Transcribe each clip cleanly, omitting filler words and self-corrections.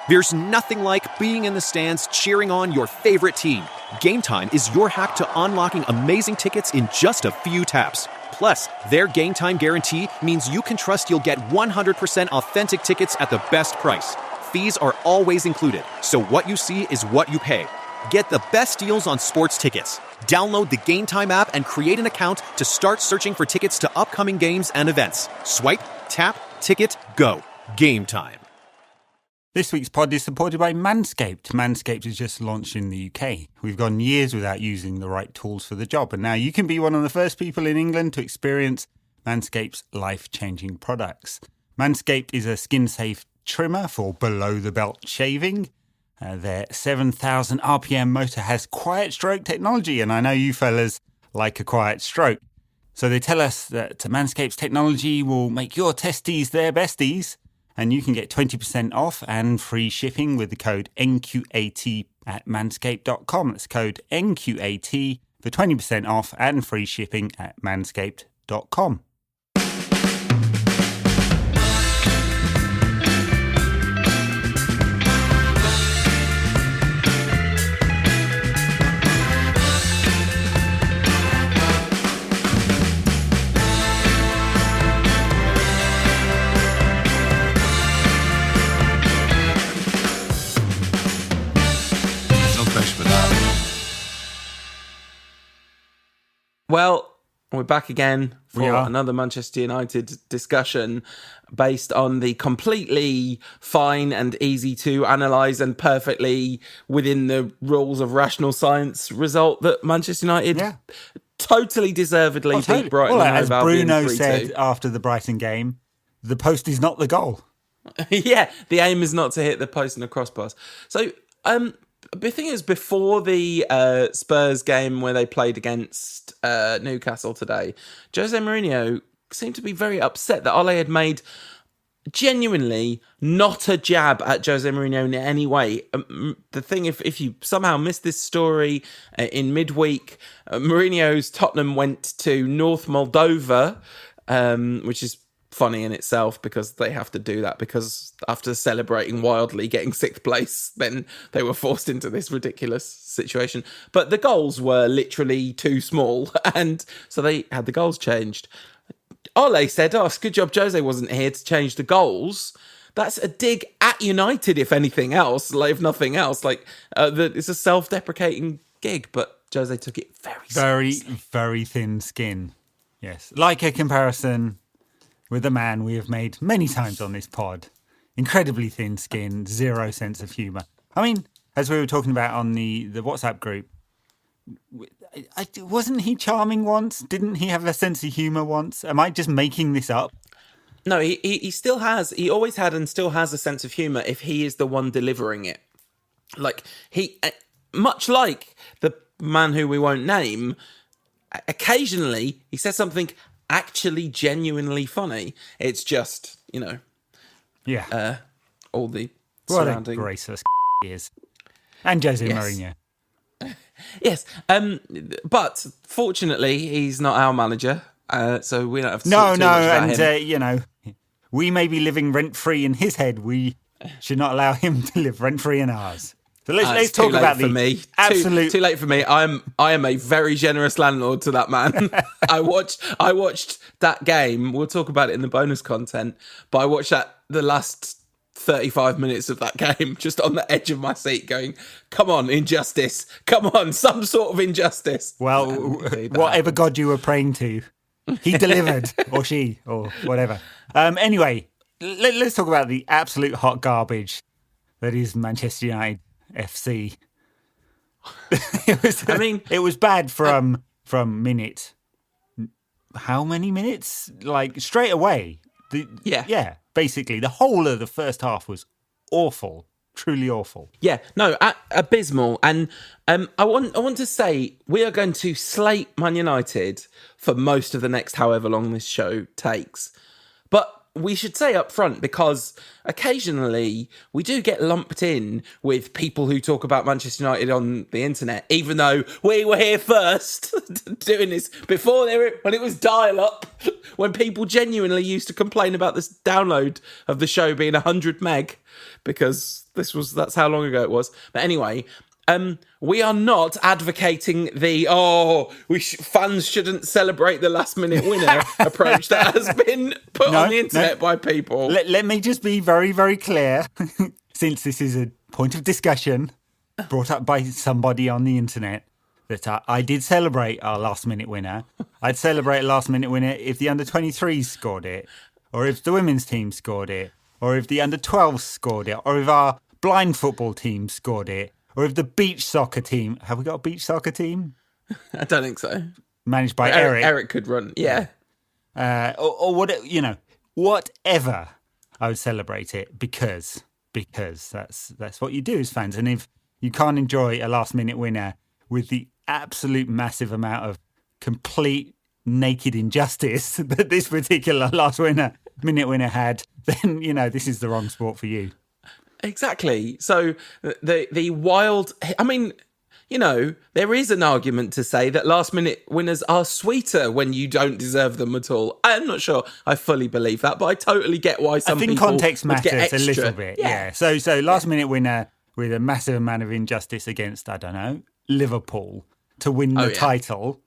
There's nothing like being in the stands cheering on your favorite team. Game Time is your hack to unlocking amazing tickets in just a few taps. Plus, their Game Time guarantee means you can trust you'll get 100% authentic tickets at the best price. Fees are always included, so what you see is what you pay. Get the best deals on sports tickets. Download the Game Time app and create an account to start searching for tickets to upcoming games and events. Swipe, tap, ticket, go. Game Time. This week's pod is supported by Manscaped. Manscaped has just launched in the UK. We've gone years without using the right tools for the job, and now you can be one of the first people in England to experience Manscaped's life-changing products. Manscaped is a skin-safe trimmer for below-the-belt shaving. Their 7,000 RPM motor has quiet stroke technology, and I know you fellas like a quiet stroke. So they tell us that Manscaped's technology will make your testes their besties, and you can get 20% off and free shipping with the code NQAT at manscaped.com. That's code NQAT for 20% off and free shipping at manscaped.com. Well, we're back again for another Manchester United discussion based on the completely fine and easy to analyse and perfectly within the rules of rational science result that Manchester United totally deservedly beat Brighton. Well, as Bruno said after the Brighton game, the post is not the goal. Yeah, the aim is not to hit the post and the crossbars. So, the thing is, before the Spurs game where they played against Newcastle today, Jose Mourinho seemed to be very upset that Ole had made genuinely not a jab at Jose Mourinho in any way. The thing, if you somehow missed this story in midweek, Mourinho's Tottenham went to North Moldova, which is funny in itself because they have to do that because after celebrating wildly getting sixth place, then they were forced into this ridiculous situation. But the goals were literally too small, and so they had the goals changed. Ole said, it's good job Jose wasn't here to change the goals. That's a dig at United, if anything else, if nothing else. It's a self-deprecating gig, but Jose took it very seriously. Very thin skin. Yes. Like a comparison with a man we have made many times on this pod. Incredibly thin skin, zero sense of humour. I mean, as we were talking about on the WhatsApp group, wasn't he charming once? Didn't he have a sense of humour once? Am I just making this up? No, he still has. He always had and still has a sense of humour if he is the one delivering it. Much like the man who we won't name, occasionally he says something actually genuinely funny. It's just, all the surrounding... What a graceless he is. And Jose Mourinho. Yes, but fortunately he's not our manager, so we don't have to talk too much about him. We may be living rent-free in his head. We should not allow him to live rent-free in ours. So let's talk about absolute. Too late for me. I am a very generous landlord to that man. I watched that game. We'll talk about it in the bonus content. But I watched the last 35 minutes of that game, just on the edge of my seat, going, "Come on, injustice! Come on, some sort of injustice." Well, whatever God you were praying to, he delivered, or she, or whatever. Anyway, let's talk about the absolute hot garbage that is Manchester United FC. It was bad from minute. How many minutes? Straight away. Basically, the whole of the first half was awful, truly awful. Yeah, no, abysmal. And I want to say we are going to slate Man United for most of the next however long this show takes. But we should say up front, because occasionally we do get lumped in with people who talk about Manchester United on the internet, even though we were here first doing this before when it was dial-up, when people genuinely used to complain about this download of the show being 100 meg, because that's how long ago it was. But anyway, we are not advocating the fans shouldn't celebrate the last minute winner approach that has been put on the internet by people. Let me just be very, very clear, since this is a point of discussion brought up by somebody on the internet, that I did celebrate our last minute winner. I'd celebrate a last minute winner if the under-23s scored it, or if the women's team scored it, or if the under-12s scored it, or if our blind football team scored it, or if the beach soccer team... Have we got a beach soccer team? I don't think so. Managed by Eric. Eric could run, yeah. Or what, whatever. I would celebrate it because that's what you do as fans. And if you can't enjoy a last-minute winner with the absolute massive amount of complete naked injustice that this particular minute winner had, then, this is the wrong sport for you. Exactly. So the wild... I mean, there is an argument to say that last-minute winners are sweeter when you don't deserve them at all. I'm not sure I fully believe that, but I totally get why some people... I think context matters a little bit, yeah. So last-minute winner with a massive amount of injustice against, I don't know, Liverpool to win the title.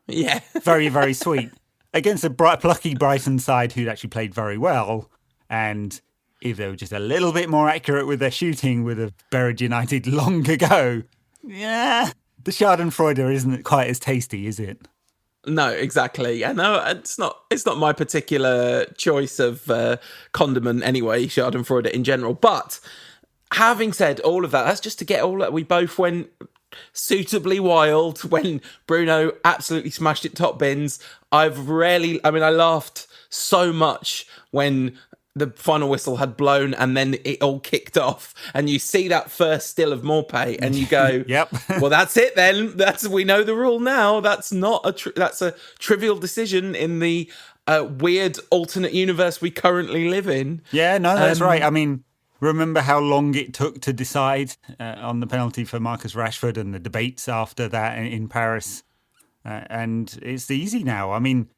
Yeah. Very, very sweet. Against a plucky Brighton side who'd actually played very well, and... if they were just a little bit more accurate with their shooting, would have buried United long ago. Yeah, the Schadenfreude isn't quite as tasty, is it? No, exactly. I know it's not my particular choice of condiment anyway, Schadenfreude in general. But having said all of that, that's just to get all that. We both went suitably wild when Bruno absolutely smashed it top bins. I laughed so much when the final whistle had blown and then it all kicked off, and you see that first still of Maupaying and you go, yep. Well, that's it then. We know the rule now. That's not that's a trivial decision in the weird alternate universe we currently live in. Yeah, no, that's right. I mean, remember how long it took to decide on the penalty for Marcus Rashford and the debates after that in Paris. And it's easy now. I mean,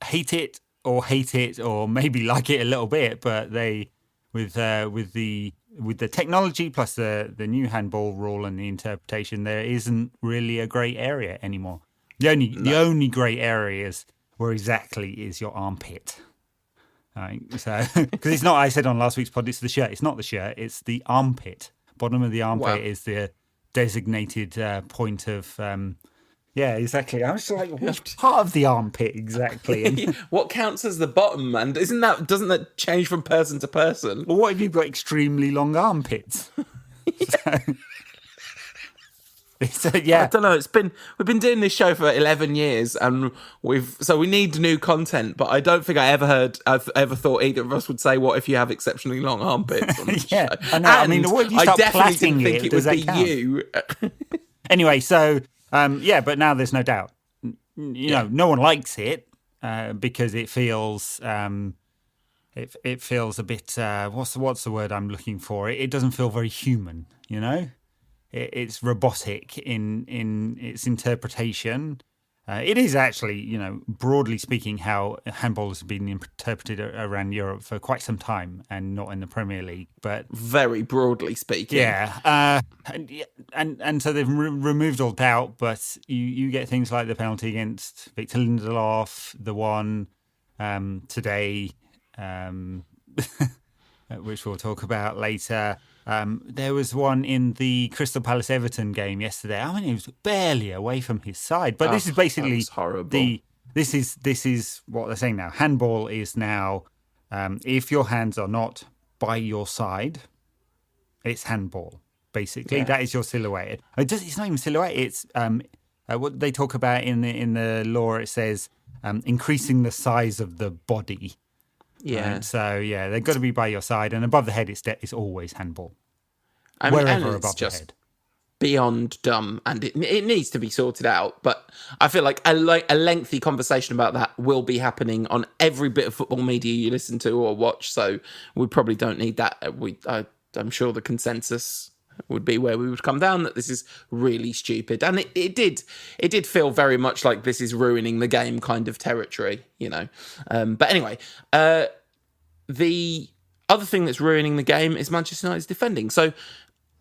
hate it or maybe like it a little bit, but they with the technology plus the new handball rule and the interpretation, there isn't really a grey area anymore. The only grey areas where exactly is your armpit. So because it's not, I said on last week's pod, it's the shirt. It's not the shirt. It's the armpit. Bottom of the armpit is the designated point of. Yeah, exactly. I was like, which part of the armpit exactly? What counts as the bottom? And doesn't that change from person to person? Well, what if you've got extremely long armpits? So, yeah. I don't know. We've been doing this show for 11 years, and we need new content. But I don't think I've ever thought either of us would say, "What if you have exceptionally long armpits?" On this show? I know. I mean, what if you start plaiting think it would be count? You. Anyway, so. But now there's no doubt. No one likes it because it feels it feels a bit. What's the word I'm looking for? It doesn't feel very human. It's robotic in its interpretation. It is actually, broadly speaking, how handball has been interpreted around Europe for quite some time, and not in the Premier League, but very broadly speaking. Yeah, and so they've removed all doubt, but you get things like the penalty against Victor Lindelof, the one today, which we'll talk about later. There was one in the Crystal Palace Everton game yesterday. I mean, he was barely away from his side. But this is basically this is what they're saying now. Handball is now if your hands are not by your side, it's handball. Basically, that is your silhouette. It's not even silhouette. It's what they talk about in the law. It says increasing the size of the body. Yeah. So they've got to be by your side, and above the head, it's always handball. Wherever above the head. beyond dumb, and it needs to be sorted out. But I feel like a lengthy conversation about that will be happening on every bit of football media you listen to or watch. So we probably don't need that. I'm sure the consensus would be where we would come down that this is really stupid, and it did feel very much like this is ruining the game kind of territory, you know. But anyway, the other thing that's ruining the game is Manchester United's defending. So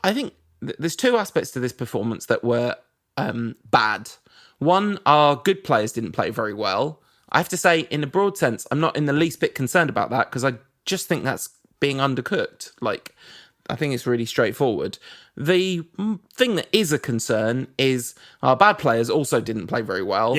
I think there's two aspects to this performance that were bad. One, our good players didn't play very well. I have to say, in a broad sense, I'm not in the least bit concerned about that, because I just think that's being undercooked. Like, I think it's really straightforward. The thing that is a concern is our bad players also didn't play very well,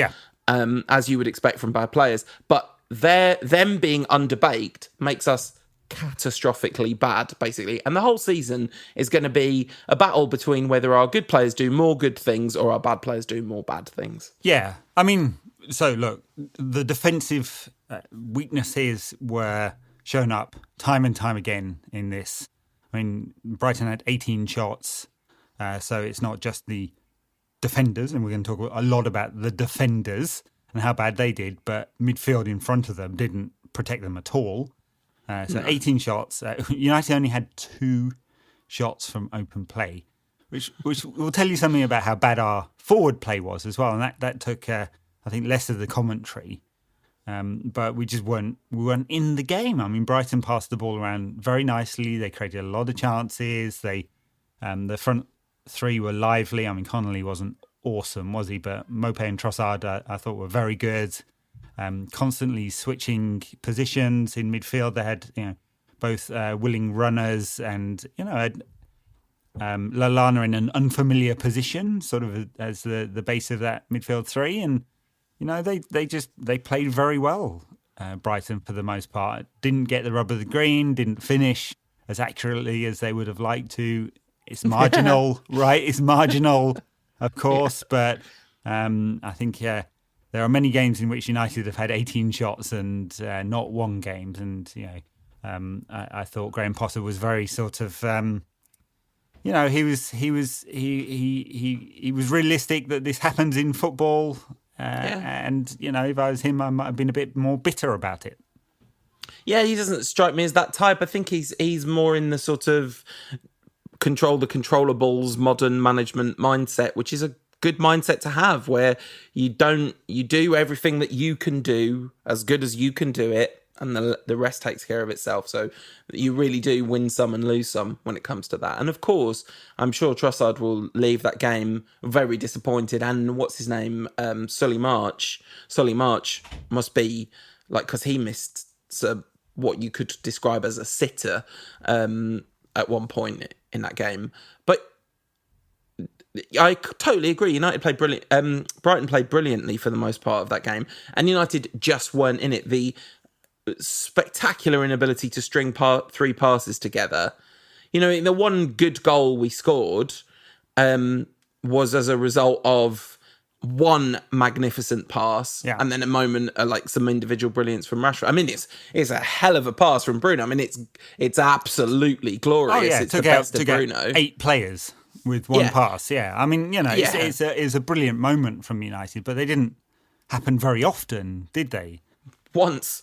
as you would expect from bad players. But them being underbaked makes us catastrophically bad, basically. And the whole season is going to be a battle between whether our good players do more good things or our bad players do more bad things. Yeah. I mean, so look, the defensive weaknesses were shown up time and time again in this. I mean, Brighton had 18 shots, so it's not just the defenders, and we're going to talk a lot about the defenders and how bad they did, but midfield in front of them didn't protect them at all. 18 shots. United only had 2 shots from open play, which will tell you something about how bad our forward play was as well. And that took, I think, less of the commentary. But we weren't in the game. I mean, Brighton passed the ball around very nicely. They created a lot of chances. The front three were lively. I mean, Connolly wasn't awesome, was he? But Maupaying and Trossard, I thought, were very good. Constantly switching positions in midfield. They had, both willing runners and, had Lallana in an unfamiliar position, sort of as the base of that midfield three. And, they played very well, Brighton, for the most part. Didn't get the rub of the green, didn't finish as accurately as they would have liked to. It's marginal, right? It's marginal, of course. But I think, there are many games in which United have had 18 shots and not won games. And, I thought Graham Potter was very sort of, he was realistic that this happens in football. And, if I was him, I might have been a bit more bitter about it. Yeah, he doesn't strike me as that type. I think he's more in the sort of control the controllables, modern management mindset, which is a good mindset to have, where you do everything that you can do as good as you can do it, and the rest takes care of itself. So you really do win some and lose some when it comes to that. And of course, I'm sure Trossard will leave that game very disappointed. And what's his name? Solly March must be like, because he missed what you could describe as a sitter at one point in that game. But I totally agree. United played brilliant. Brighton played brilliantly for the most part of that game, and United just weren't in it. The spectacular inability to string 3 passes together. The one good goal we scored was as a result of one magnificent pass, and then a moment like some individual brilliance from Rashford. I mean, it's a hell of a pass from Bruno. I mean, it's absolutely glorious. Oh, yeah. It's the best of Bruno. 8 players with one pass. Yeah, I mean, it's a brilliant moment from United, but they didn't happen very often, did they? Once.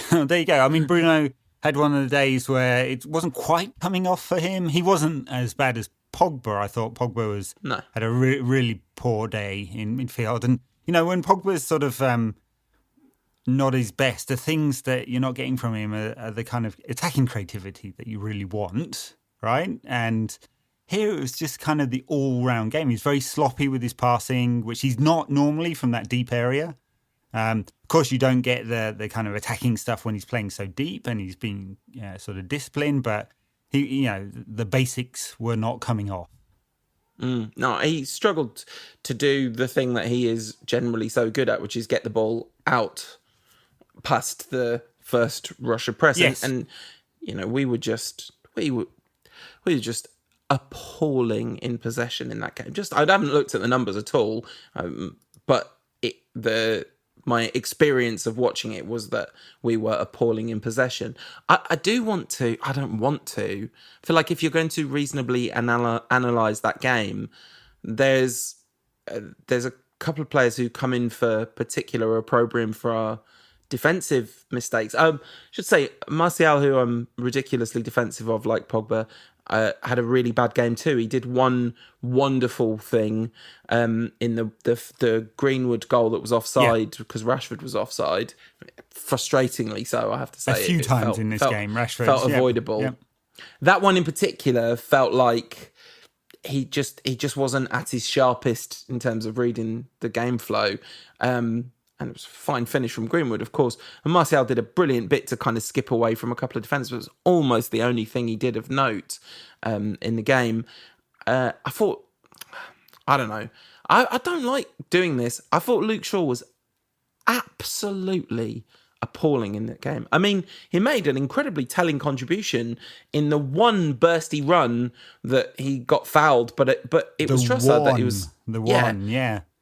There you go. I mean, Bruno had one of the days where it wasn't quite coming off for him. He wasn't as bad as Pogba. I thought Pogba had a really poor day in midfield. And, when Pogba's sort of not his best, the things that you're not getting from him are the kind of attacking creativity that you really want, right? And here it was just kind of the all-round game. He's very sloppy with his passing, which he's not normally from that deep area. Of course, you don't get the kind of attacking stuff when he's playing so deep and he's being sort of disciplined, but the basics were not coming off. No, he struggled to do the thing that he is generally so good at, which is get the ball out past the first rush of press. Yes. And we were just appalling in possession in that game. I haven't looked at the numbers at all, but the my experience of watching it was that we were appalling in possession. I don't want to. I feel like if you're going to reasonably analyze that game, there's a couple of players who come in for particular opprobrium for our defensive mistakes. I should say Martial, who I'm ridiculously defensive of, like Pogba, had a really bad game too. He did one wonderful thing in the Greenwood goal that was offside because Rashford was offside. Frustratingly so, I have to say. A few times in this game, Rashford felt avoidable. Yep. That one in particular felt like he just wasn't at his sharpest in terms of reading the game flow. And it was a fine finish from Greenwood, of course. And Martial did a brilliant bit to kind of skip away from a couple of defenders. It was almost the only thing he did of note in the game. I thought, I don't know. I don't like doing this. I thought Luke Shaw was absolutely appalling in that game. I mean, he made an incredibly telling contribution in the one bursty run that he got fouled, but it was Trossard that he was...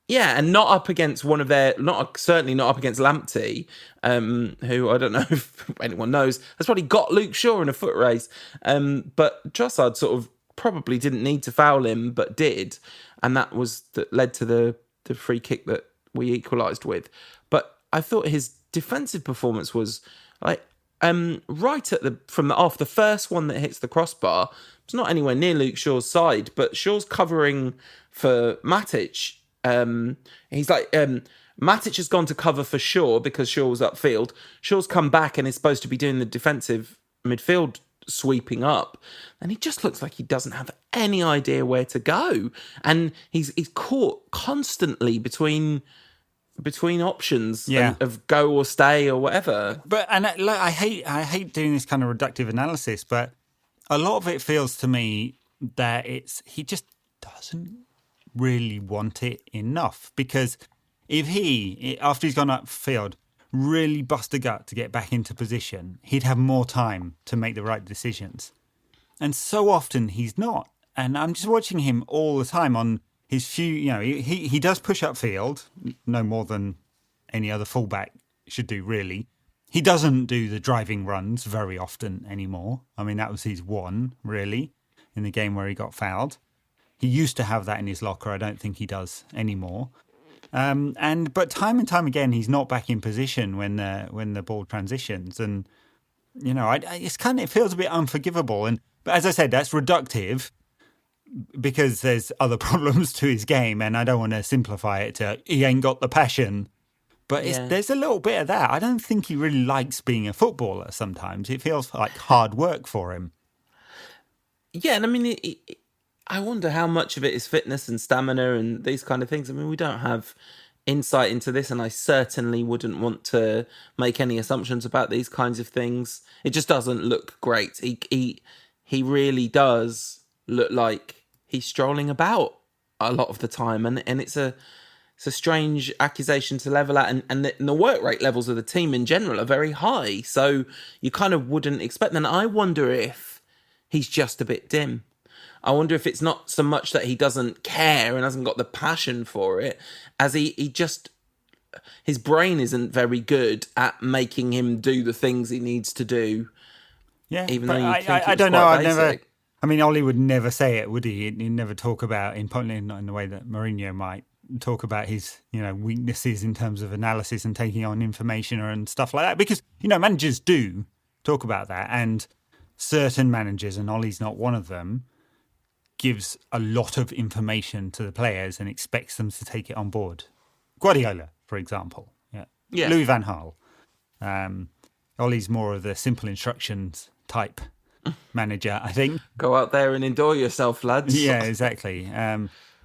Yeah, and not up against one of their, certainly not up against Lamptey, who I don't know if anyone knows, has probably got Luke Shaw in a foot race. But Trossard sort of probably didn't need to foul him, but did, and that led to the free kick that we equalised with. But I thought his defensive performance was like right from the off. The first one that hits the crossbar, it's not anywhere near Luke Shaw's side, but Shaw's covering for Matic. He's like, Matic has gone to cover for Shaw because Shaw was upfield. Shaw's come back and is supposed to be doing the defensive midfield sweeping up. And he just looks like he doesn't have any idea where to go. And he's caught constantly between options of go or stay or whatever. But I hate doing this kind of reductive analysis, but a lot of it feels to me that he just doesn't really want it enough, because if he, after he's gone upfield, really bust a gut to get back into position, he'd have more time to make the right decisions. And so often he's not. And I'm just watching him all the time on his few, he does push upfield, no more than any other fullback should do, really. He doesn't do the driving runs very often anymore. I mean, that was his one, really, in the game where he got fouled. He used to have that in his locker. I don't think he does anymore. But time and time again, he's not back in position when the ball transitions, and it feels a bit unforgivable. But as I said, that's reductive because there's other problems to his game, and I don't want to simplify it to he ain't got the passion. But there's a little bit of that. I don't think he really likes being a footballer. Sometimes it feels like hard work for him. Yeah, and I mean. I wonder how much of it is fitness and stamina and these kind of things. I mean, we don't have insight into this, and I certainly wouldn't want to make any assumptions about these kinds of things. It just doesn't look great. He really does look like he's strolling about a lot of the time, and it's a strange accusation to level at, and the work rate levels of the team in general are very high, so you kind of wouldn't expect them. And I wonder if he's just a bit dim. I wonder if it's not so much that he doesn't care and hasn't got the passion for it, as his brain isn't very good at making him do the things he needs to do. Yeah, even though I don't know. Ollie would never say it, would he? He'd never talk about, not in the way that Mourinho might talk about his, weaknesses in terms of analysis and taking on information and stuff like that. Because, managers do talk about that, and certain managers, and Ollie's not one of them, gives a lot of information to the players and expects them to take it on board. Guardiola, for example. Yeah. Louis van Gaal. Ollie's more of the simple instructions type manager, I think. Go out there and enjoy yourself, lads. Yeah, exactly.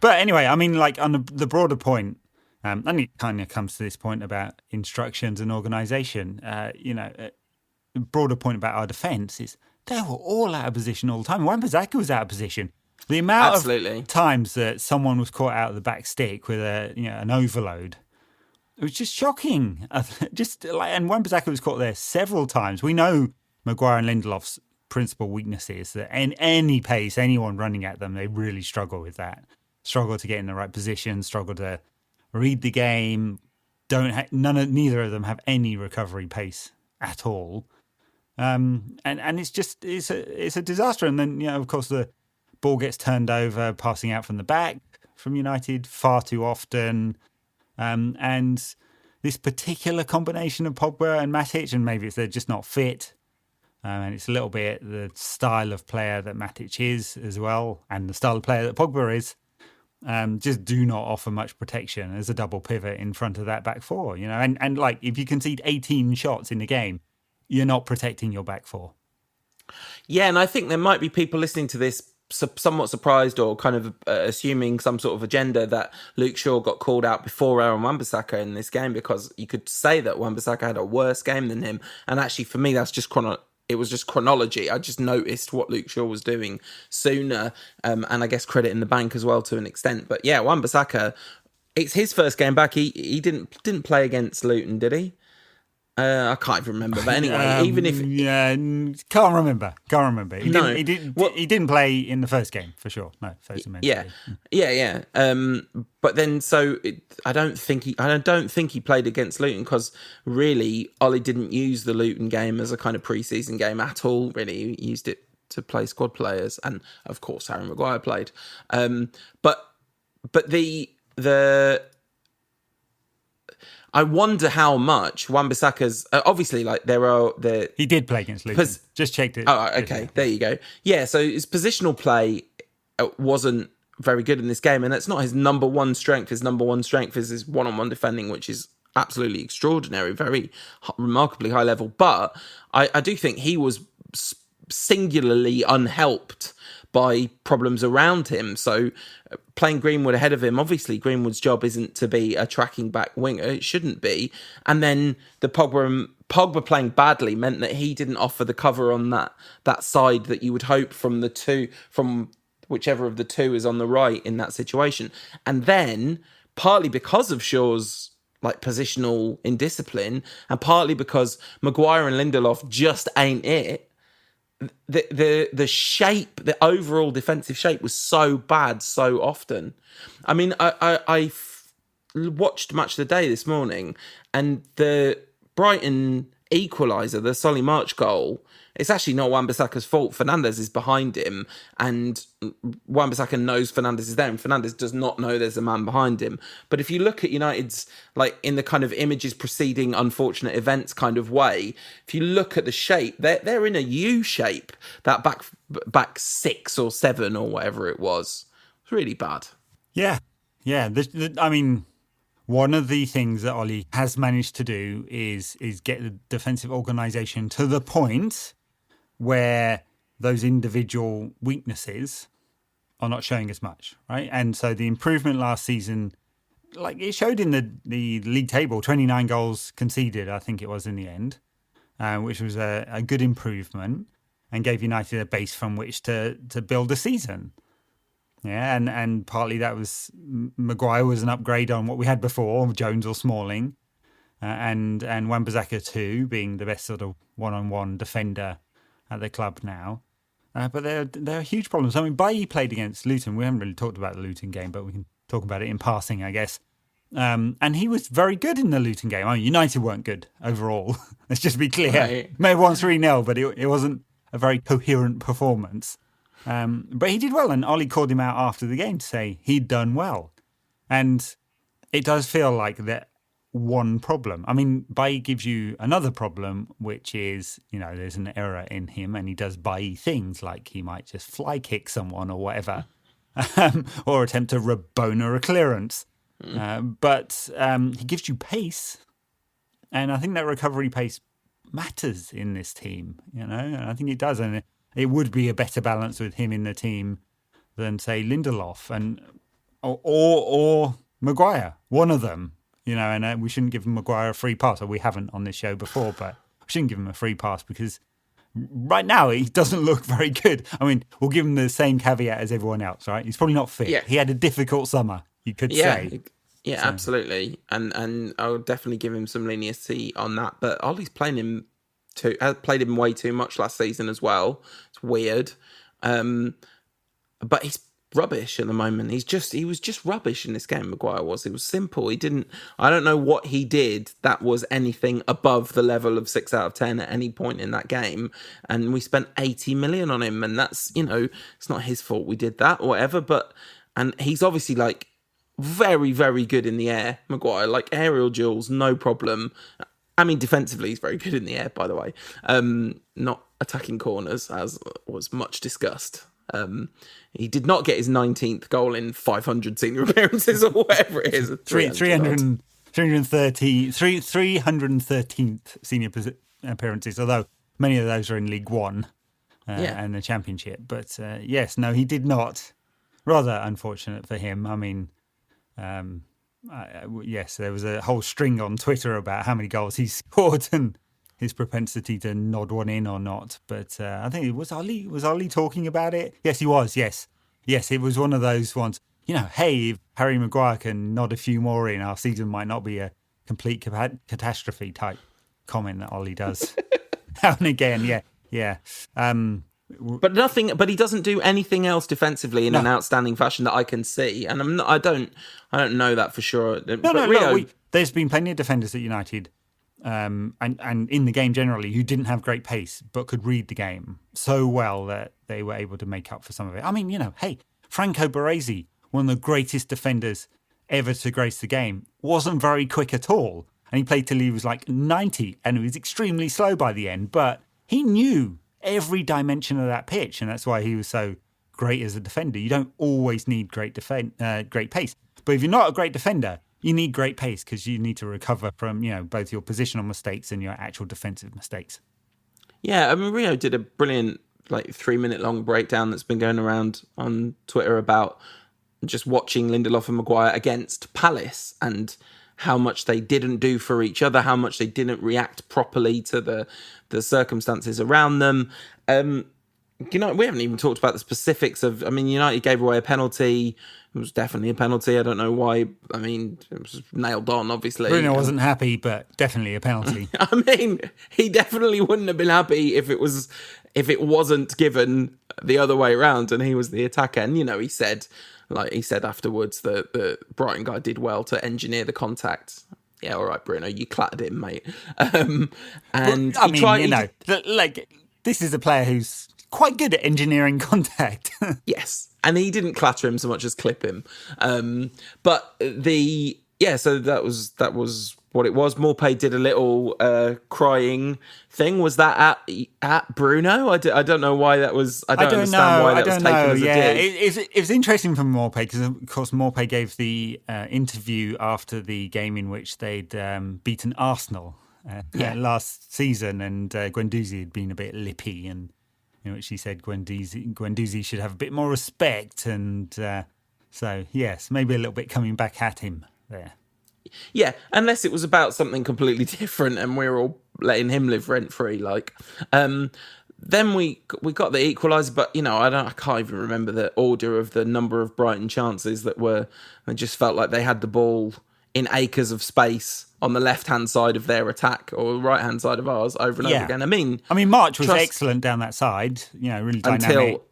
But anyway, I mean, like on the broader point, and it kind of comes to this point about instructions and organisation, broader point about our defence is they were all out of position all the time. Wan-Bissaka was out of position. The amount of times that someone was caught out of the back stick with an overload, it was just shocking. And Wan-Bissaka was caught there several times. We know Maguire and Lindelof's principal weakness is that in any pace, anyone running at them, they really struggle with that. Struggle to get in the right position, struggle to read the game, neither of them have any recovery pace at all. And it's a disaster. And then, of course, the ball gets turned over, passing out from the back from United far too often. And this particular combination of Pogba and Matic, and maybe they're just not fit. And it's a little bit the style of player that Matic is as well, and the style of player that Pogba is, just do not offer much protection as a double pivot in front of that back four. And like if you concede 18 shots in a game, you're not protecting your back four. Yeah, and I think there might be people listening to this somewhat surprised or kind of assuming some sort of agenda that Luke Shaw got called out before Aaron Wan-Bissaka in this game, because you could say that Wan-Bissaka had a worse game than him. And actually, for me, that's just it was just chronology. I just noticed what Luke Shaw was doing sooner, and I guess credit in the bank as well to an extent. But yeah, Wan-Bissaka, it's his first game back. He didn't play against Luton, did he? I can't even remember. But anyway, even if can't remember. He didn't play in the first game for sure. No, yeah. But then, I don't think he played against Luton, because really Ollie didn't use the Luton game as a kind of pre-season game at all. Really, he used it to play squad players, and of course Harry Maguire played. But the I wonder how much Wan-Bissaka's obviously, like, there are the he did play against Luton. Just checked it. Oh, okay, there you go. Yeah, so his positional play wasn't very good in this game, and that's not his number one strength. His number one strength is his one-on-one defending, which is absolutely extraordinary, very remarkably high level. But I do think he was singularly unhelped by problems around him. So playing Greenwood ahead of him, obviously Greenwood's job isn't to be a tracking back winger. It shouldn't be. And then the Pogba playing badly meant that he didn't offer the cover on that side that you would hope from whichever of the two is on the right in that situation. And then partly because of Shaw's like positional indiscipline, and partly because Maguire and Lindelof just ain't it, the shape, the overall defensive shape was so bad so often. I mean, I watched Match of the Day this morning, and the Brighton equaliser, the Solly March goal, it's actually not Wan-Bissaka's fault. Fernandes is behind him, and Wan-Bissaka knows Fernandes is there, and Fernandes does not know there's a man behind him. But if you look at United's, like, in the kind of images preceding unfortunate events kind of way, if you look at the shape, they're in a U shape, that back 6 or 7 or whatever it was. It's really bad. Yeah. I mean, one of the things that Ollie has managed to do is get the defensive organisation to the point where those individual weaknesses are not showing as much, right? And so the improvement last season, like it showed in the league table, 29 goals conceded, I think it was in the end, which was a good improvement and gave United a base from which to build a season. Yeah, and partly that was Maguire was an upgrade on what we had before, Jones or Smalling, and Wan-Bissaka too, being the best sort of one-on-one defender at the club now. But there are huge problems. I mean, Bailly played against Luton. We haven't really talked about the Luton game, but we can talk about it in passing, I guess. And he was very good in the Luton game. I mean, United weren't good overall. Let's just be clear. Right. May have won 3-0, but it wasn't a very coherent performance. But he did well, and Ollie called him out after the game to say he'd done well. And it does feel like that one problem. I mean, Bailly gives you another problem, which is, there's an error in him, and he does Bailly things like he might just fly kick someone or whatever, or attempt to Rabona a clearance. But he gives you pace, and I think that recovery pace matters in this team, and I think it does, and it would be a better balance with him in the team than, say, Lindelof or Maguire, one of them, and we shouldn't give Maguire a free pass, or we haven't on this show before, but we shouldn't give him a free pass because right now he doesn't look very good. I mean, we'll give him the same caveat as everyone else, right? He's probably not fit. Yeah. He had a difficult summer, you could say. Yeah, so. Absolutely. And I'll definitely give him some leniency on that. But Ollie's played him played him way too much last season as well. It's weird. But rubbish at the moment. He was just rubbish in this game. Maguire was. It was simple. I don't know what he did that was anything above the level of 6 out of 10 at any point in that game. And we spent 80 million on him, and that's, it's not his fault we did that or whatever. And he's obviously like very, very good in the air, Maguire, like aerial duels, no problem. I mean, defensively, he's very good in the air, by the way. Not attacking corners, as was much discussed. He did not get his 19th goal in 500 senior appearances or whatever it is. 313th senior appearances, although many of those are in League One and the Championship. But yes, no, he did not. Rather unfortunate for him. I mean, yes, there was a whole string on Twitter about how many goals he scored and his propensity to nod one in or not. But I think it was Ollie. Was Ollie talking about it? Yes, he was. Yes, it was one of those ones. Hey, if Harry Maguire can nod a few more in, our season might not be a complete catastrophe type comment that Ollie does now and again. Yeah. But he doesn't do anything else defensively in an outstanding fashion that I can see, and I don't know that for sure. There's been plenty of defenders at United. And in the game generally, who didn't have great pace but could read the game so well that they were able to make up for some of it. I mean, hey, Franco Baresi, one of the greatest defenders ever to grace the game, wasn't very quick at all. And he played till he was like 90 and he was extremely slow by the end. But he knew every dimension of that pitch, and that's why he was so great as a defender. You don't always need great pace. But if you're not a great defender, you need great pace because you need to recover from, both your positional mistakes and your actual defensive mistakes. Yeah, I mean, Rio did a brilliant, 3-minute long breakdown that's been going around on Twitter about just watching Lindelof and Maguire against Palace and how much they didn't do for each other, how much they didn't react properly to the circumstances around them. We haven't even talked about the specifics of, United gave away a penalty. It was definitely a penalty. I don't know why. I mean, it was nailed on, obviously. Bruno wasn't happy, but definitely a penalty. He definitely wouldn't have been happy if it wasn't given the other way around and he was the attacker. And, he said afterwards that the Brighton guy did well to engineer the contact. Yeah, all right, Bruno, you clattered him, mate. This is a player who's quite good at engineering contact. Yes, and he didn't clatter him so much as clip him. So that was what it was. Maupay did a little crying thing. Was that at Bruno? I don't know why that was. I don't understand why that was taken as a dig. It was interesting from Maupay because, of course, Maupay gave the interview after the game in which they'd beaten Arsenal last season, and Guendouzi had been a bit lippy, and in which he said Guendouzi should have a bit more respect, and so yes, maybe a little bit coming back at him there. Yeah, unless it was about something completely different and we're all letting him live rent-free. Then we got the equaliser, but, I can't even remember the order of the number of Brighton chances that were. I just felt like they had the ball in acres of space on the left-hand side of their attack or right-hand side of ours over and over again. I mean, March was excellent down that side, really dynamic.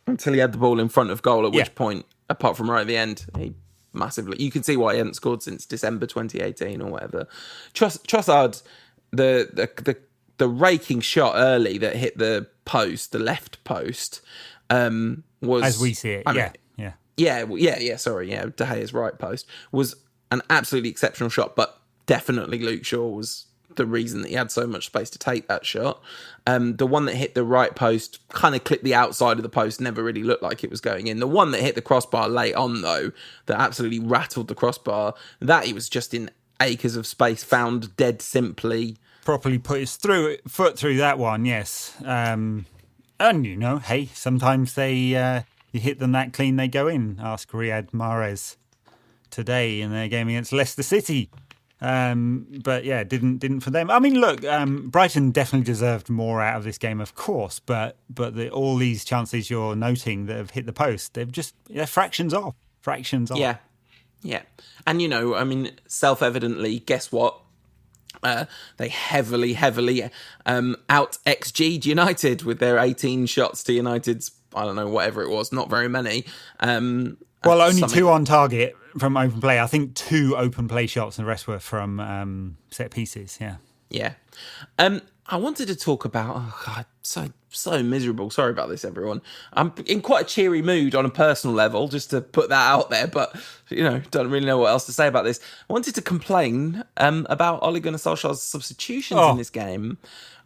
Until he had the ball in front of goal, at which point, apart from right at the end, he massively. You can see why he hadn't scored since December 2018 or whatever. Trossard, the raking shot early that hit the post, the left post, was, as we see it. Sorry, De Gea's right post was an absolutely exceptional shot, but definitely Luke Shaw was the reason that he had so much space to take that shot. The one that hit the right post kind of clipped the outside of the post, never really looked like it was going in. The one that hit the crossbar late on, though, that absolutely rattled the crossbar, that he was just in acres of space, found dead simply. Properly put his foot through that one, yes. And, hey, sometimes you hit them that clean, they go in. Ask Riyad Mahrez today in their game against Leicester City. But yeah, didn't for them. I mean, look, Brighton definitely deserved more out of this game, of course. But all these chances you're noting that have hit the post, they're fractions off. Yeah. And self-evidently, guess what? They heavily out XG'd United with their 18 shots to United's, I don't know, whatever it was, not very many. Well, only 2 on target from open play. I think 2 open play shots and the rest were from set pieces, yeah. Yeah. I wanted to talk about, oh God, so miserable. Sorry about this, everyone. I'm in quite a cheery mood on a personal level, just to put that out there, but, don't really know what else to say about this. I wanted to complain about Ole Gunnar Solskjaer's substitutions in this game.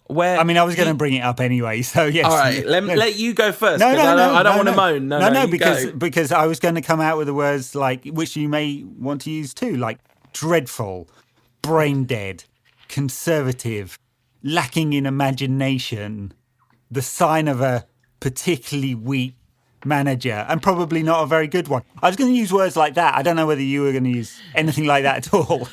Where I was going to bring it up anyway, so yes. All right, let you go first. No, I don't want to moan. No, because I was going to come out with the words like, which you may want to use too, like dreadful, brain dead, conservative, lacking in imagination, the sign of a particularly weak manager, and probably not a very good one. I was going to use words like that. I don't know whether you were going to use anything like that at all.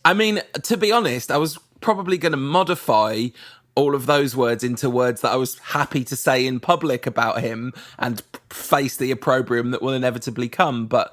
To be honest, I was probably going to modify all of those words into words that I was happy to say in public about him and face the opprobrium that will inevitably come. But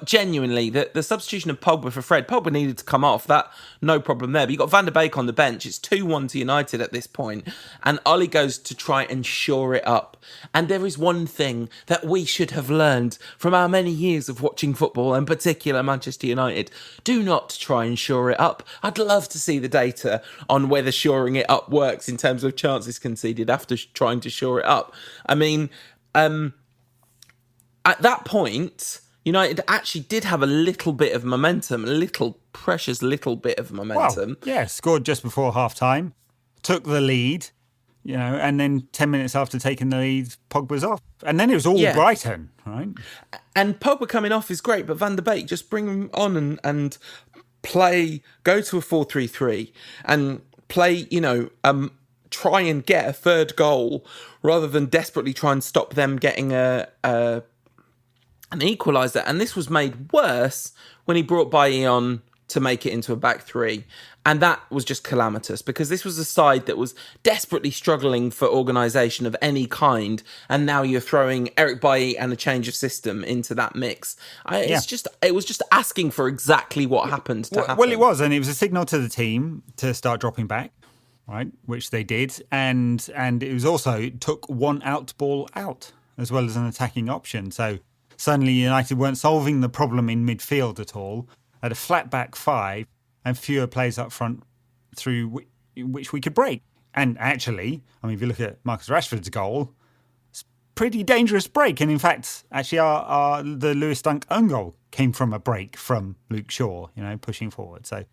genuinely, the substitution of Pogba for Fred, Pogba needed to come off. That, no problem there. But you got Van der Beek on the bench. It's 2-1 to United at this point. And Ollie goes to try and shore it up. And there is one thing that we should have learned from our many years of watching football, in particular Manchester United. Do not try and shore it up. I'd love to see the data on whether shoring it up works in terms of chances conceded after trying to shore it up. At that point, United actually did have a little bit of momentum, precious little bit of momentum. Well, yeah, scored just before half-time, took the lead, and then 10 minutes after taking the lead, Pogba's off. And then it was all Brighton, right? And Pogba coming off is great, but Van der Beek, just bring him on and play, go to a 4-3-3 and play, try and get a third goal rather than desperately try and stop them getting an equaliser. And this was made worse when he brought Bailly on to make it into a back three. And that was just calamitous because this was a side that was desperately struggling for organisation of any kind. And now you're throwing Eric Bailly and a change of system into that mix. It was just asking for exactly what happened to happen. Well, it was. And it was a signal to the team to start dropping back, right? Which they did. And it was also, it took one out ball out as well as an attacking option. So suddenly United weren't solving the problem in midfield at all. Had a flat back five and fewer players up front through which we could break. And actually, if you look at Marcus Rashford's goal, it's a pretty dangerous break. And in fact, actually, the Lewis Dunk own goal came from a break from Luke Shaw, pushing forward. So,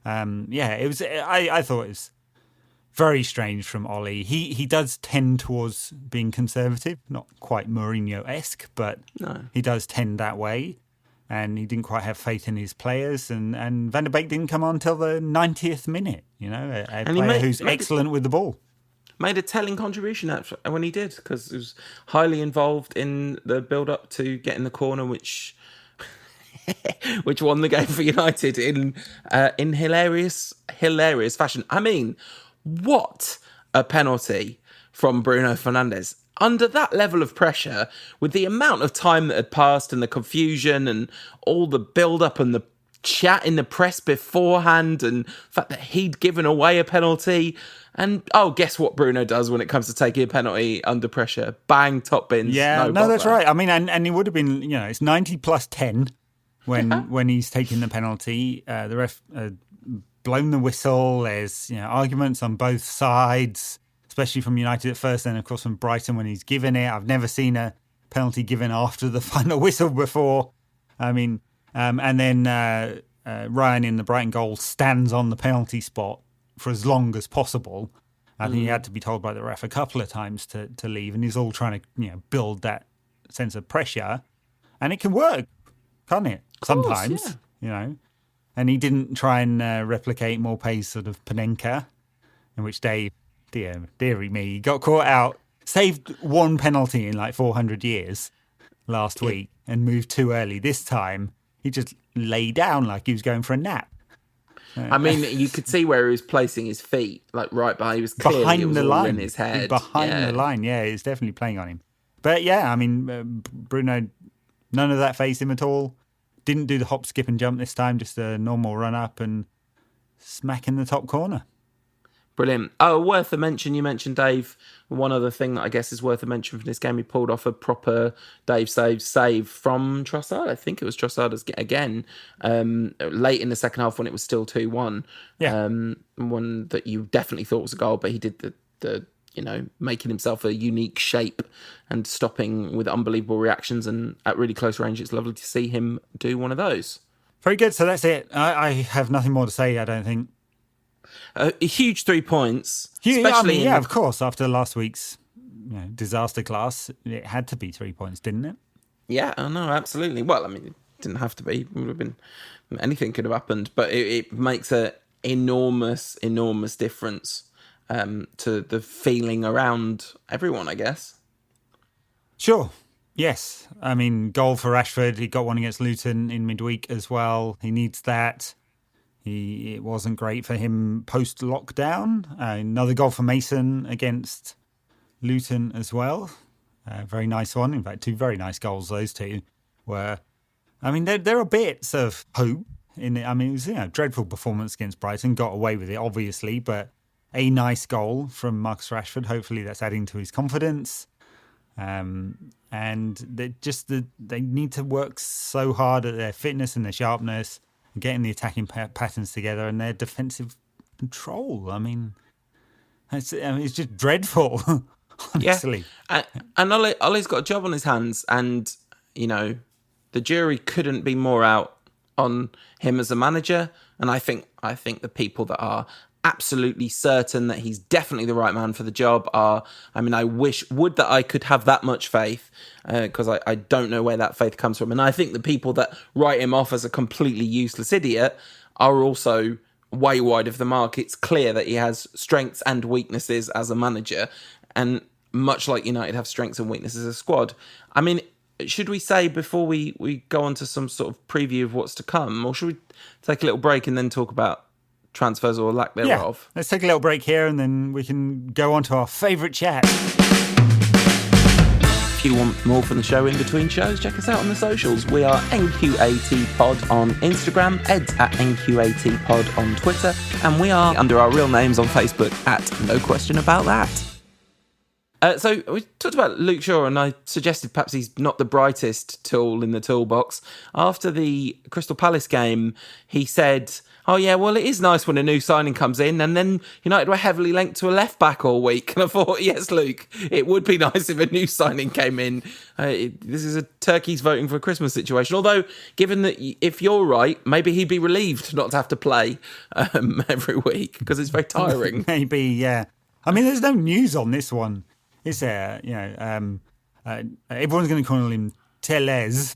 it was. I thought it was very strange from Ollie. He does tend towards being conservative, not quite Mourinho-esque, but he does tend that way. And he didn't quite have faith in his players. And Van der Beek didn't come on until the 90th minute, a player who's excellent with the ball. Made a telling contribution when he did, because he was highly involved in the build-up to getting the corner, which won the game for United in hilarious fashion. What a penalty from Bruno Fernandes. Under that level of pressure, with the amount of time that had passed and the confusion and all the build-up and the chat in the press beforehand and the fact that he'd given away a penalty. And, guess what Bruno does when it comes to taking a penalty under pressure? Bang, top bins. Yeah, no that's right. And it would have been, it's 90 plus 10 when he's taking the penalty. The ref blown the whistle. There's, arguments on both sides, especially from United at first, then of course from Brighton when he's given it. I've never seen a penalty given after the final whistle before. And then Ryan in the Brighton goal stands on the penalty spot for as long as possible. I think he had to be told by the ref a couple of times to leave, and he's all trying to build that sense of pressure. And it can work, can't it? Sometimes, And he didn't try and replicate Maupaying's sort of Panenka, in which Dave, dearie me, got caught out, saved one penalty in like 400 years last week and moved too early. This time, he just lay down like he was going for a nap. You could see where he was placing his feet, like right behind. He was clearly behind the line in his head. Behind the line, he's definitely playing on him. But Bruno, none of that fazed him at all. Didn't do the hop, skip and jump this time, just a normal run up and smack in the top corner. Brilliant. Oh, worth a mention. You mentioned Dave. One other thing that I guess is worth a mention from this game, he pulled off a proper Dave save from Trossard. I think it was Trossard again, late in the second half when it was still 2-1. Yeah. One that you definitely thought was a goal, but he did the making himself a unique shape and stopping with unbelievable reactions and at really close range. It's lovely to see him do one of those. Very good. So that's it. I have nothing more to say, I don't think. A huge 3 points. Of course. After last week's disaster class, it had to be 3 points, didn't it? Yeah, I know, absolutely. Well, I mean, it didn't have to be. It would have been, anything could have happened, but it makes an enormous difference to the feeling around everyone, I guess. Sure. Yes. I mean, goal for Rashford. He got one against Luton in midweek as well. He needs that. It wasn't great for him post-lockdown. Another goal for Mason against Luton as well. Very nice one. In fact, two very nice goals, those two were. I mean, there are bits of hope in it. I mean, it was a dreadful performance against Brighton. Got away with it, obviously, but a nice goal from Marcus Rashford. Hopefully that's adding to his confidence. And they need to work so hard at their fitness and their sharpness, getting the attacking patterns together and their defensive control. I mean, it's just dreadful, honestly. Yeah. And Ollie's got a job on his hands, and, the jury couldn't be more out on him as a manager. And I think the people that are absolutely certain that he's definitely the right man for the job are, I would that I could have that much faith, because I don't know where that faith comes from. And I think the people that write him off as a completely useless idiot are also way wide of the mark. It's clear that he has strengths and weaknesses as a manager, and much like United have strengths and weaknesses as a squad. I mean, should we say before we go on to some sort of preview of what's to come, or should we take a little break and then talk about transfers or lack thereof? Let's take a little break here and then we can go on to our favourite chat. If you want more from the show in between shows, check us out on the socials. We are NQAT Pod on Instagram, Ed's at NQAT Pod on Twitter, and we are under our real names on Facebook at No Question About That. So we talked about Luke Shaw, and I suggested perhaps he's not the brightest tool in the toolbox. After the Crystal Palace game, he said, "Oh yeah, well, it is nice when a new signing comes in," and then United were heavily linked to a left back all week. And I thought, yes, Luke, it would be nice if a new signing came in. This is a turkeys voting for Christmas situation. Although, given that if you're right, maybe he'd be relieved not to have to play every week, because it's very tiring. Maybe, yeah. I mean, there's no news on this one, is there? Everyone's going to call him Teles.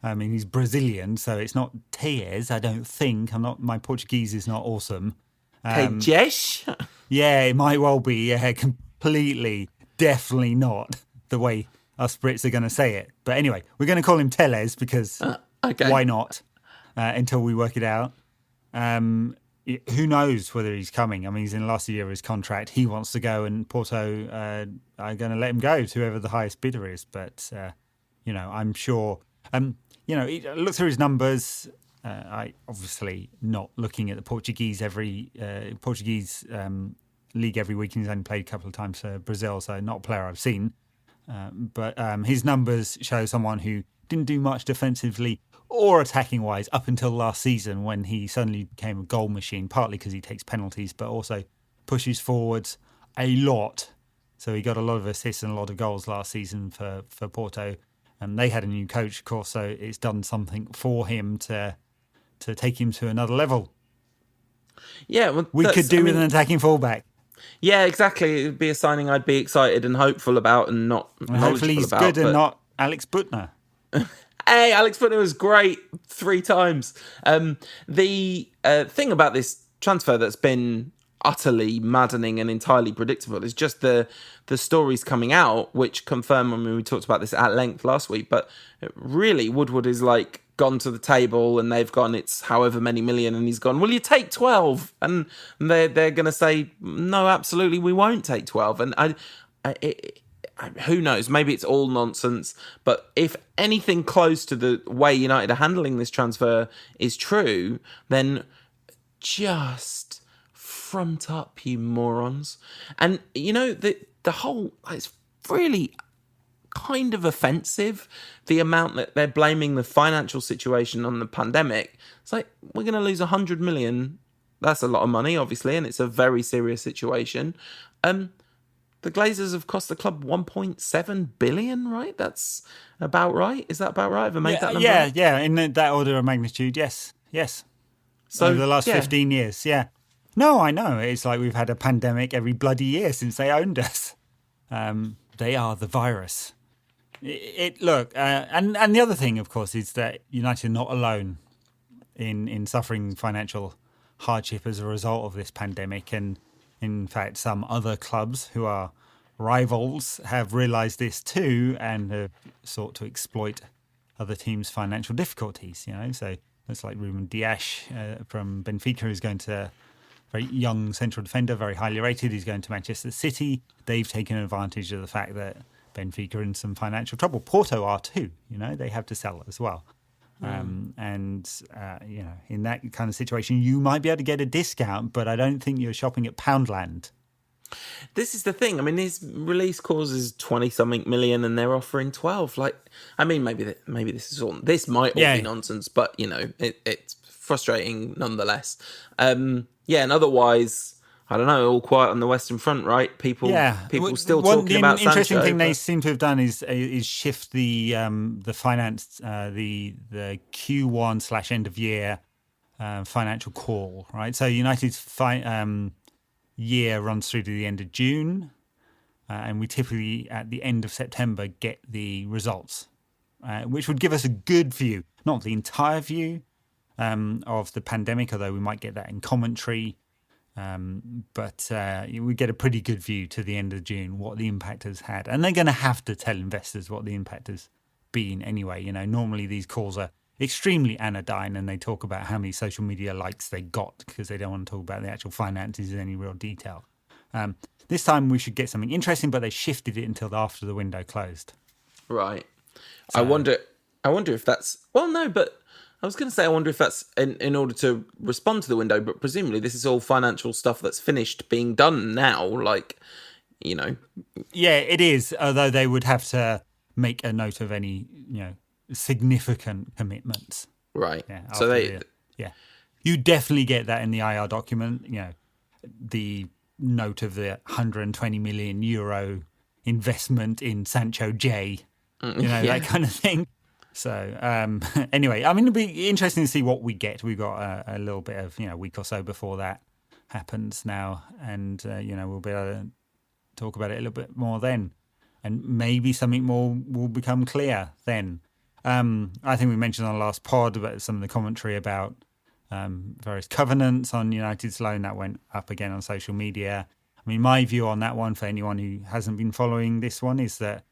I mean, he's Brazilian, so it's not Teles, I don't think. My Portuguese is not awesome. Tejes? Yeah, it might well be. Yeah, completely, definitely not the way us Brits are going to say it. But anyway, we're going to call him Teles because why not? Until we work it out. Who knows whether he's coming? I mean, he's in the last year of his contract. He wants to go, and Porto are going to let him go to whoever the highest bidder is. But, I'm sure... look through his numbers. I obviously not looking at the Portuguese league every week, and he's only played a couple of times for Brazil, so not a player I've seen. But his numbers show someone who didn't do much defensively or attacking-wise up until last season, when he suddenly became a goal machine, partly because he takes penalties, but also pushes forwards a lot. So he got a lot of assists and a lot of goals last season for Porto. And they had a new coach, of course, so it's done something for him to take him to another level. Yeah, well, we could do with an attacking fullback. Yeah, exactly. It would be a signing I'd be excited and hopeful about, and not hopefully he's about, good and not Alex Butner. Hey, Alex Butner was great 3 times. The thing about this transfer that's been utterly maddening and entirely predictable is just the stories coming out, which confirm, we talked about this at length last week, but really Woodward is like gone to the table and they've gone, it's however many million, and he's gone, will you take 12? And they're going to say, no, absolutely, we won't take 12. And who knows, maybe it's all nonsense, but if anything close to the way United are handling this transfer is true, then just front up, you morons. And, the whole, it's really kind of offensive, the amount that they're blaming the financial situation on the pandemic. It's like, we're going to lose 100 million. That's a lot of money, obviously, and it's a very serious situation. The Glazers have cost the club 1.7 billion, right? That's about right. Is that about right? Have I made that number? Yeah. In that order of magnitude, yes. So over the last 15 years, yeah. No, I know. It's like we've had a pandemic every bloody year since they owned us. They are the virus. Look, and the other thing, of course, is that United are not alone in suffering financial hardship as a result of this pandemic. And in fact, some other clubs who are rivals have realised this too and have sought to exploit other teams' financial difficulties. So it's like Ruben Dias from Benfica, who's going to very young central defender, very highly rated. He's going to Manchester City. They've taken advantage of the fact that Benfica are in some financial trouble. Porto are too. They have to sell as well. In that kind of situation, you might be able to get a discount, but I don't think you're shopping at Poundland. This is the thing. I mean, his release clause is 20-something million, and they're offering 12. Maybe this might all be nonsense, but it's frustrating nonetheless. And otherwise, I don't know, all quiet on the Western Front, right? People still talking about Sancho. The interesting thing they seem to have done is shift the finance, the Q1 / end of year financial call, right? So United's year runs through to the end of June, and we typically at the end of September get the results, which would give us a good view, not the entire view of the pandemic, although we might get that in commentary. But we get a pretty good view to the end of June, what the impact has had. And they're going to have to tell investors what the impact has been anyway. Normally these calls are extremely anodyne and they talk about how many social media likes they got because they don't want to talk about the actual finances in any real detail. This time we should get something interesting, but they shifted it until after the window closed. Right. So, I wonder if that's... Well, no, but... I was going to say, I wonder if that's in order to respond to the window, but presumably this is all financial stuff that's finished being done now, Yeah, it is, although they would have to make a note of any, significant commitments. Right. Yeah, so you definitely get that in the IR document, the note of the 120 million euro investment in Sancho J, that kind of thing. So anyway, it'll be interesting to see what we get. We've got a little bit of, a week or so before that happens now. And, we'll be able to talk about it a little bit more then. And maybe something more will become clear then. I think we mentioned on the last pod about some of the commentary about various covenants on United's loan that went up again on social media. I mean, my view on that one, for anyone who hasn't been following this one, is that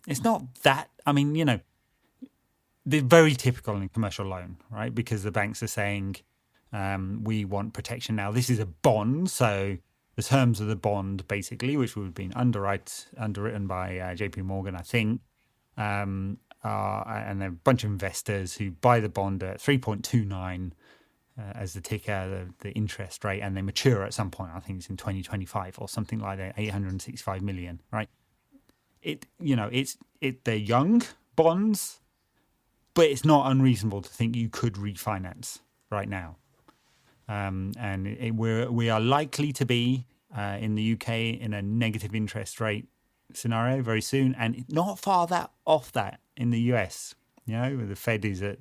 it's not that, they're very typical in a commercial loan, right? Because the banks are saying, we want protection now. This is a bond, so the terms of the bond, basically, which would have been underwritten by JP Morgan, I think, and there are a bunch of investors who buy the bond at 3.29 as the ticker, the interest rate, and they mature at some point. I think it's in 2025 or something like that, 865 million, right? They're young bonds, but it's not unreasonable to think you could refinance right now. We are likely to be in the UK in a negative interest rate scenario very soon, and not far off that in the US. The Fed is at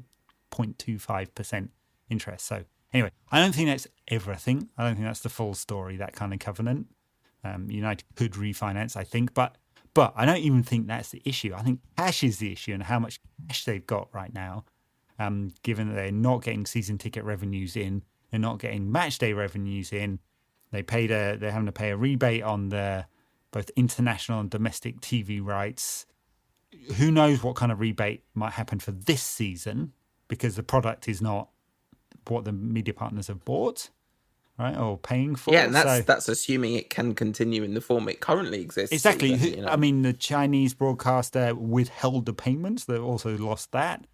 0.25% interest. So anyway, I don't think that's everything. I don't think that's the full story, that kind of covenant. United could refinance, I think, but I don't even think that's the issue. I think cash is the issue and how much cash they've got right now, given that they're not getting season ticket revenues in, they're not getting match day revenues in. They're having to pay a rebate on the both international and domestic TV rights. Who knows what kind of rebate might happen for this season, because the product is not what the media partners have bought, right, or paying for. Yeah, and that's assuming it can continue in the form it currently exists. Exactly. The Chinese broadcaster withheld the payments. They've also lost that.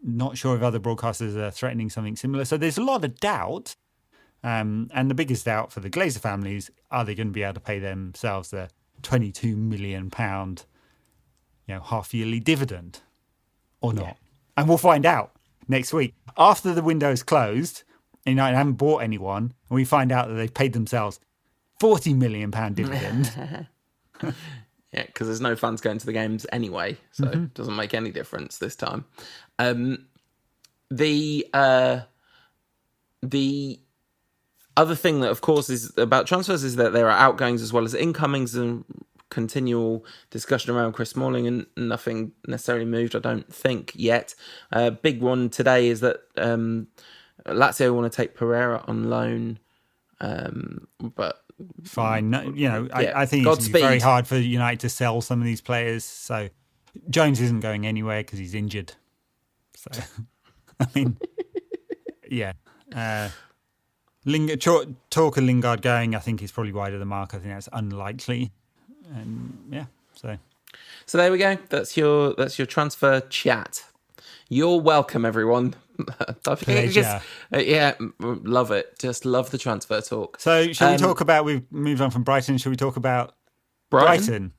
Not sure if other broadcasters are threatening something similar. So there's a lot of doubt. And the biggest doubt for the Glazer families, are they going to be able to pay themselves their £22 million, half-yearly dividend or not? Yeah. And we'll find out next week. After the window's closed, United haven't bought anyone, and we find out that they've paid themselves £40 million dividend. Yeah, because there's no fans going to the games anyway, so it doesn't make any difference this time. The other thing that, of course, is about transfers is that there are outgoings as well as incomings, and continual discussion around Chris Smalling, and nothing necessarily moved, I don't think, yet. Big one today is that Lazio want to take Pereira on loan, but... Fine. I think it's very hard for United to sell some of these players. So Jones isn't going anywhere because he's injured. So, I mean, yeah. Talk of Lingard going, I think, is probably wide of the mark. I think that's unlikely. And yeah, so there we go. That's your transfer chat. You're welcome, everyone. Pleasure. Love it. Just love the transfer talk. So, shall we talk about? We've moved on from Brighton. Shall we talk about Brighton?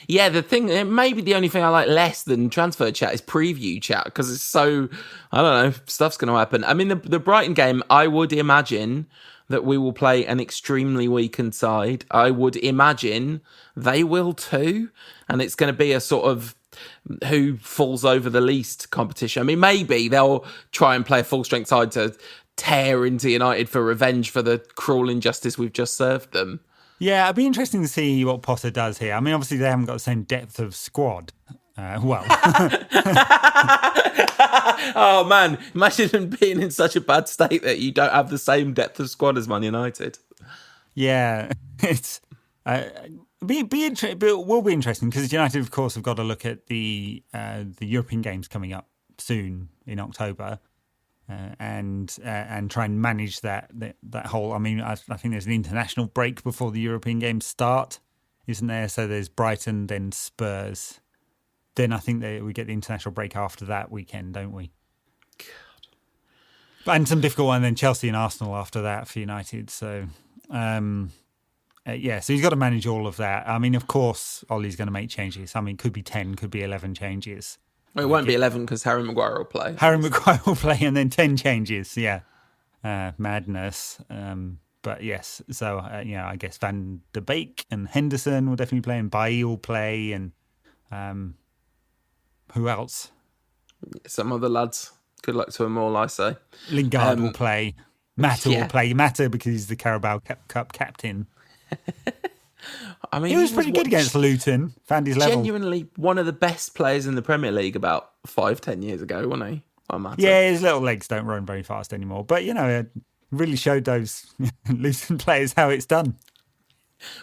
Yeah, maybe the only thing I like less than transfer chat is preview chat, because it's so, I don't know, stuff's going to happen. I mean, the Brighton game, I would imagine that we will play an extremely weakened side. I would imagine they will too, and it's going to be a sort of who falls over the least competition. I mean, maybe they'll try and play a full-strength side to tear into United for revenge for the cruel injustice we've just served them. Yeah, it'd be interesting to see what Potter does here. I mean, obviously they haven't got the same depth of squad. Oh man, imagine being in such a bad state that you don't have the same depth of squad as Man United. Yeah, it's will be interesting, because United, of course, have got to look at the European games coming up soon in October, and try and manage that whole. I mean, I think there's an international break before the European games start, isn't there? So there's Brighton, then Spurs. Then I think we get the international break after that weekend, don't we? God. And some difficult one, then Chelsea and Arsenal after that for United. So, so he's got to manage all of that. I mean, of course, Ollie's going to make changes. I mean, could be 10, could be 11 changes. Well, it won't be 11 because Harry Maguire will play. Harry Maguire will play, and then 10 changes. Yeah, madness. But yes, so I guess Van de Beek and Henderson will definitely play, and Bailly will play, and who else? Some other lads. Good luck to them all, I say. Lingard will play. Mata will play. Mata because he's the Carabao Cup captain. I mean, he was pretty good against Luton. Found his level. Genuinely one of the best players in the Premier League about 5-10 years ago, wasn't he? Yeah, his little legs don't run very fast anymore. But, it really showed those Luton players how it's done.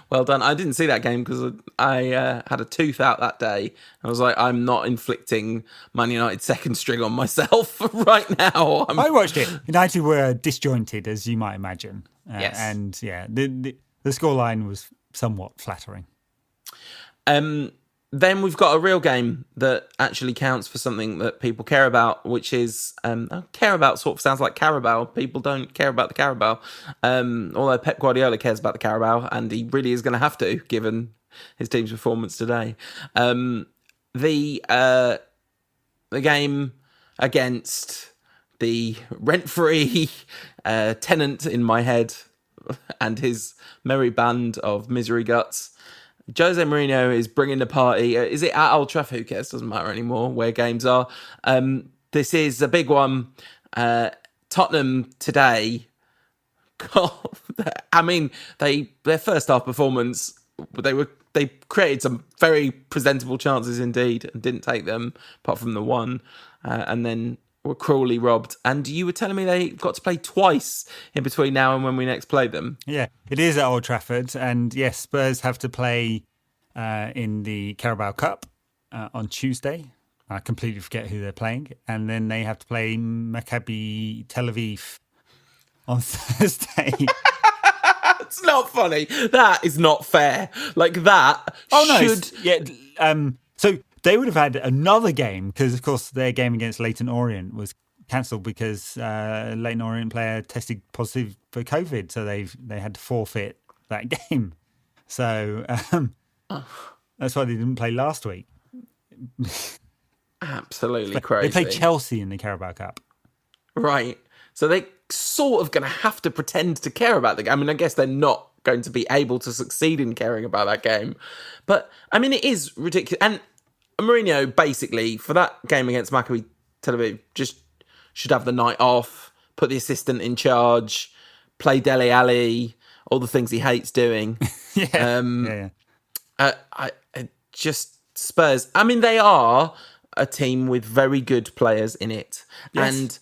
Well done. I didn't see that game because I had a tooth out that day. I was like, I'm not inflicting Man United's second string on myself right now. I watched it. United were disjointed, as you might imagine. Yes. And the scoreline was somewhat flattering. Then we've got a real game that actually counts for something that people care about, which is care about sort of sounds like Carabao. People don't care about the Carabao, although Pep Guardiola cares about the Carabao, and he really is going to have to, given his team's performance today. The game against the rent-free tenant in my head and his merry band of misery guts. Jose Mourinho is bringing the party. Is it at Old Trafford? Who cares? Doesn't matter anymore where games are. This is a big one. Tottenham today. God, I mean, their first half performance, they created some very presentable chances indeed and didn't take them, apart from the one, and then were cruelly robbed. And you were telling me they got to play twice in between now and when we next played them. Yeah, it is at Old Trafford. And yes, Spurs have to play in the Carabao Cup on Tuesday. I completely forget who they're playing. And then they have to play Maccabi Tel Aviv on Thursday. It's not funny. That is not fair. Like that should... So they would have had another game because, of course, their game against Leyton Orient was cancelled because Leyton Orient player tested positive for COVID, so they had to forfeit that game. So that's why they didn't play last week. Absolutely crazy. They played Chelsea in the Carabao Cup. Right. So they're sort of going to have to pretend to care about the game. I mean, I guess they're not going to be able to succeed in caring about that game. But, I mean, it is ridiculous. And Mourinho, basically, for that game against Maccabi Tel Aviv, just should have the night off, put the assistant in charge, play Dele Alli, all the things he hates doing. Just Spurs. I mean, they are a team with very good players in it. Yes. And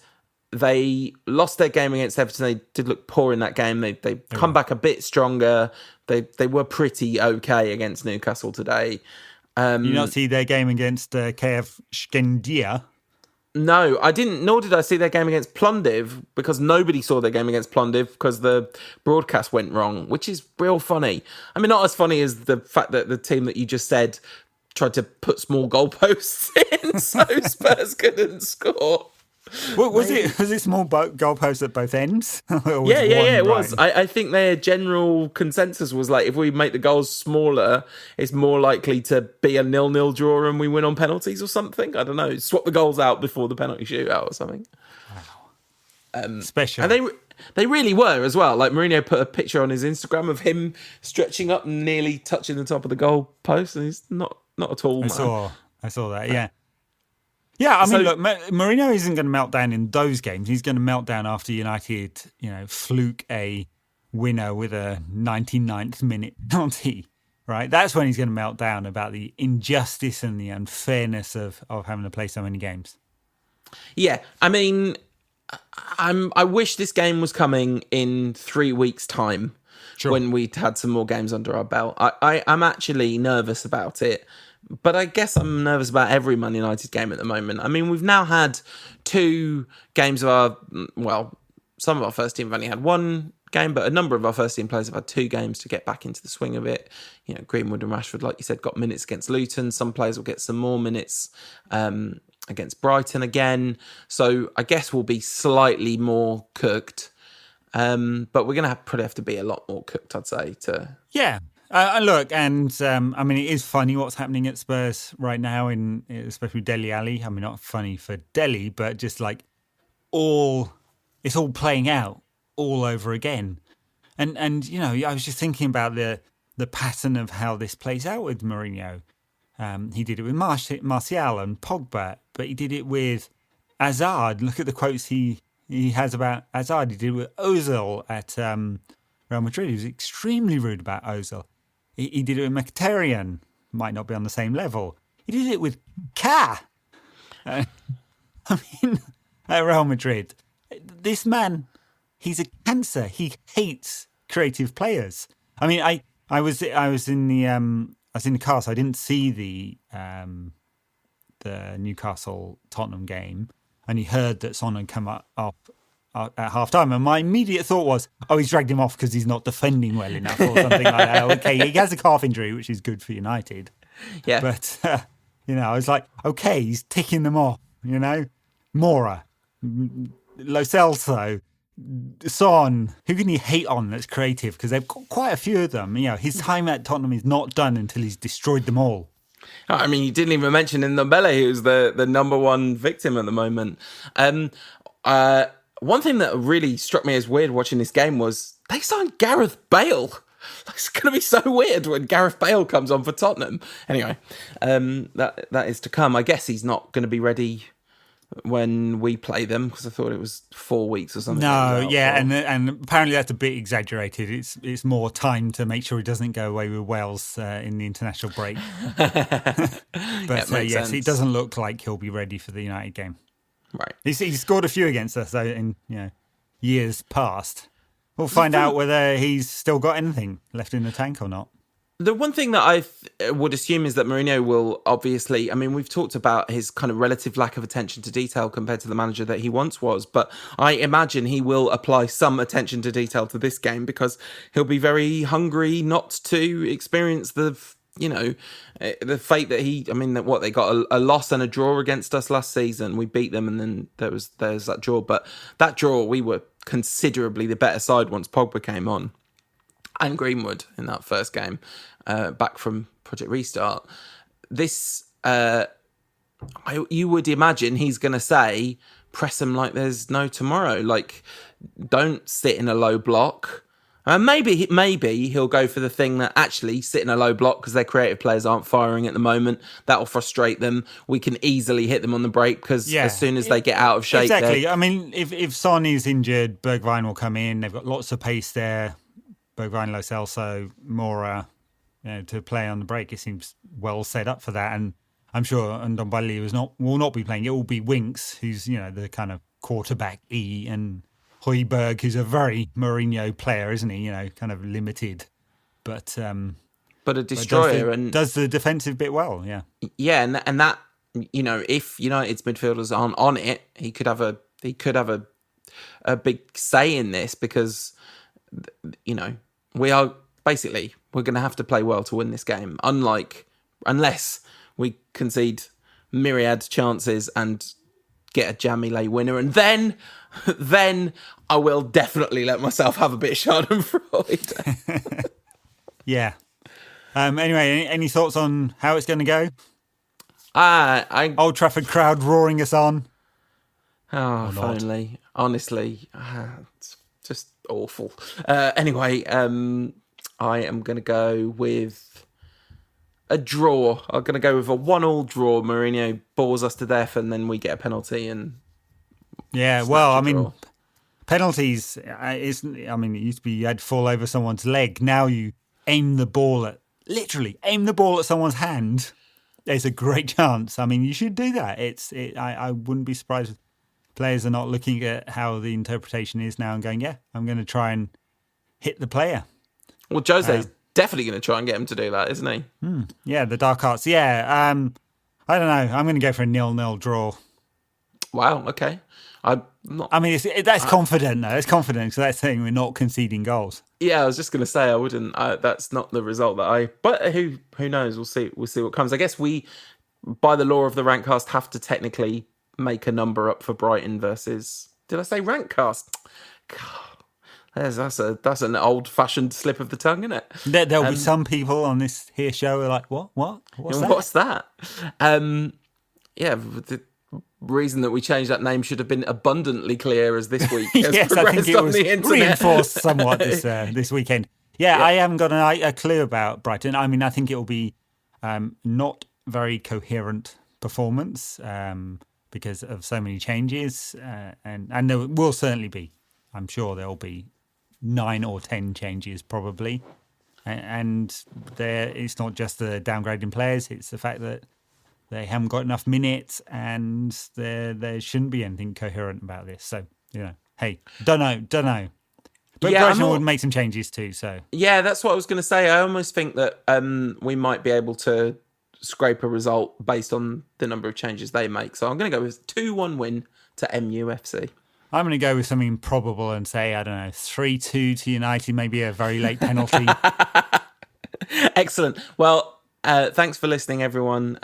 they lost their game against Everton. They did look poor in that game. They come back a bit stronger. They were pretty okay against Newcastle today. You not see their game against KF Skendia? No, I didn't, nor did I see their game against Plovdiv, because nobody saw their game against Plovdiv because the broadcast went wrong, which is real funny. I mean, not as funny as the fact that the team that you just said tried to put small goalposts in so Spurs couldn't score. Was it small goalposts at both ends? It was. I think their general consensus was like, if we make the goals smaller, it's more likely to be a 0-0 draw and we win on penalties or something. I don't know. Swap the goals out before the penalty shootout or something. Wow. Special. And they really were as well. Like, Mourinho put a picture on his Instagram of him stretching up and nearly touching the top of the goal post, and he's not at all. I saw that. Yeah. Yeah, I mean, look, Mourinho isn't going to melt down in those games. He's going to melt down after United, fluke a winner with a 99th minute penalty, right? That's when he's going to melt down about the injustice and the unfairness of having to play so many games. Yeah, I mean, I wish this game was coming in 3 weeks' time. Sure. When we'd had some more games under our belt. I'm actually nervous about it. But I guess I'm nervous about every Man United game at the moment. I mean, we've now had 2 games of some of our first team have only had 1 game, but a number of our first team players have had 2 games to get back into the swing of it. Greenwood and Rashford, like you said, got minutes against Luton. Some players will get some more minutes against Brighton again. So I guess we'll be slightly more cooked. But we're going to probably have to be a lot more cooked, I'd say. Yeah. Look, and I mean, it is funny what's happening at Spurs right now, especially Dele Alli. I mean, not funny for Dele, but just like it's all playing out all over again. And I was just thinking about the pattern of how this plays out with Mourinho. He did it with Martial and Pogba, but he did it with Hazard. Look at the quotes he has about Hazard. He did it with Ozil at Real Madrid. He was extremely rude about Ozil. He did it with Mkhitaryan. Might not be on the same level. He did it with Ka. I mean, at Real Madrid. This man, he's a cancer. He hates creative players. I mean, I was in the car, so I didn't see the Newcastle Tottenham game. And he heard that Son had come up at half time, and my immediate thought was, he's dragged him off because he's not defending well enough or something like that. Okay, he has a calf injury, which is good for United. Yeah. But, I was like, okay, he's ticking them off, Mora, Lo Celso, Son. Who can you hate on that's creative? Because they've got quite a few of them. His time at Tottenham is not done until he's destroyed them all. I mean, you didn't even mention Ndombele, who's the number 1 victim at the moment. One thing that really struck me as weird watching this game was they signed Gareth Bale. It's going to be so weird when Gareth Bale comes on for Tottenham. Anyway, that is to come. I guess he's not going to be ready when we play them, because I thought it was 4 weeks or something. No, yeah, and apparently that's a bit exaggerated. It's more time to make sure he doesn't go away with Wales in the international break. But yes, it doesn't look like he'll be ready for the United game. Right. He's scored a few against us in years past. We'll find out whether he's still got anything left in the tank or not. The one thing that I would assume is that Mourinho will obviously, I mean, we've talked about his kind of relative lack of attention to detail compared to the manager that he once was, but I imagine he will apply some attention to detail to this game because he'll be very hungry not to experience the the fate that what they got a loss and a draw against us last season. We beat them, and then there's that draw. But that draw, we were considerably the better side once Pogba came on, and Greenwood in that first game back from Project Restart. This, you would imagine he's going to say, press them like there's no tomorrow. Like, don't sit in a low block. Maybe he'll go for the thing that actually sit in a low block because their creative players aren't firing at the moment. That'll frustrate them. We can easily hit them on the break because as soon as they get out of shape... Exactly. I mean, if Son is injured, Bergwijn will come in. They've got lots of pace there. Bergwijn, Lo Celso, Mora, to play on the break. It seems well set up for that. And I'm sure Ndombele will not be playing. It will be Winks, who's, the kind of quarterback and Højbjerg, who's a very Mourinho player, isn't he? Kind of limited, but a destroyer, and does the defensive bit well. Yeah, and that if United's midfielders aren't on it, he could have a big say in this because we're going to have to play well to win this game. Unless we concede myriad chances and get a jammy late winner, and then I will definitely let myself have a bit of Schadenfreude. Yeah. Anyway, any thoughts on how it's going to go? Old Trafford crowd roaring us on. Oh, if only. Honestly, it's just awful. Anyway, I am going to go with a draw. I'm going to go with a 1-1 draw. Mourinho bores us to death, and then we get a penalty. And penalties it used to be you had to fall over someone's leg. Now you aim the ball at someone's hand. There's a great chance. I mean, you should do that. I wouldn't be surprised if players are not looking at how the interpretation is now and going, I'm going to try and hit the player. Well, Jose's definitely going to try and get him to do that, isn't he? Yeah, the dark arts. Yeah, I don't know. I'm going to go for a 0-0 draw. Wow. Okay. That's confident though. It's confident because that's saying we're not conceding goals. Yeah, I was just going to say I wouldn't. That's not the result But who knows? We'll see. We'll see what comes. I guess we, by the law of the Rankcast, have to technically make a number up for Brighton versus. Did I say Rankcast? God, that's an old-fashioned slip of the tongue, isn't it? There'll be some people on this here show who are like, what? What's that? The reason that we changed that name should have been abundantly clear as this week has yes, I think it was reinforced somewhat this weekend. Yeah, I haven't got a clue about Brighton. I mean, I think it will be not very coherent performance because of so many changes, and there will certainly be. I'm sure there'll be 9 or 10 changes probably, and it's not just the downgrading players; it's the fact that they haven't got enough minutes, and there shouldn't be anything coherent about this. So hey, don't know. But Brighton would make some changes too. So yeah, that's what I was going to say. I almost think that we might be able to scrape a result based on the number of changes they make. So I'm going to go with 2-1 win to MUFC. I'm going to go with something improbable and say, 3-2 to United, maybe a very late penalty. Excellent. Well, thanks for listening, everyone.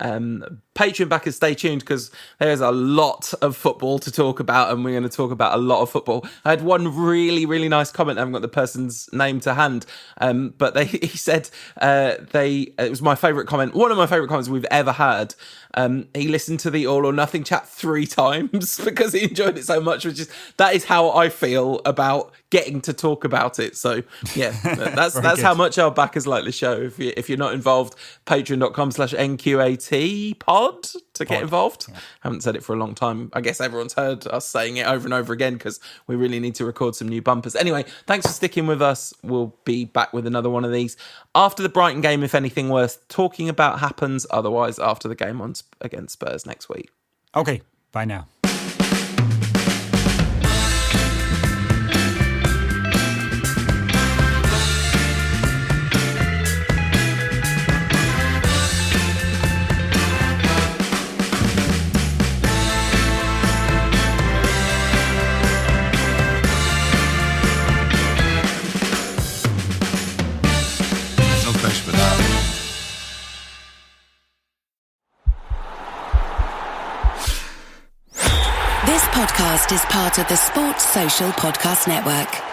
Patreon backers, stay tuned because there's a lot of football to talk about, and we're going to talk about a lot of football. I had one really, really nice comment. I haven't got the person's name to hand, but he said it was my favourite comment, one of my favourite comments we've ever had. He listened to the All or Nothing chat 3 times because he enjoyed it so much, that is how I feel about getting to talk about it. So yeah, that's how much our backers like the show. If you're not involved, patreon.com/NQAT pod to get involved. Yeah. Haven't said it for a long time. I guess everyone's heard us saying it over and over again because we really need to record some new bumpers. Anyway, thanks for sticking with us. We'll be back with another one of these after the Brighton game if anything worth talking about happens. Otherwise, after the game against Spurs next week. Okay, bye now. No question about that. podcast is part of the Sports Social Podcast Network.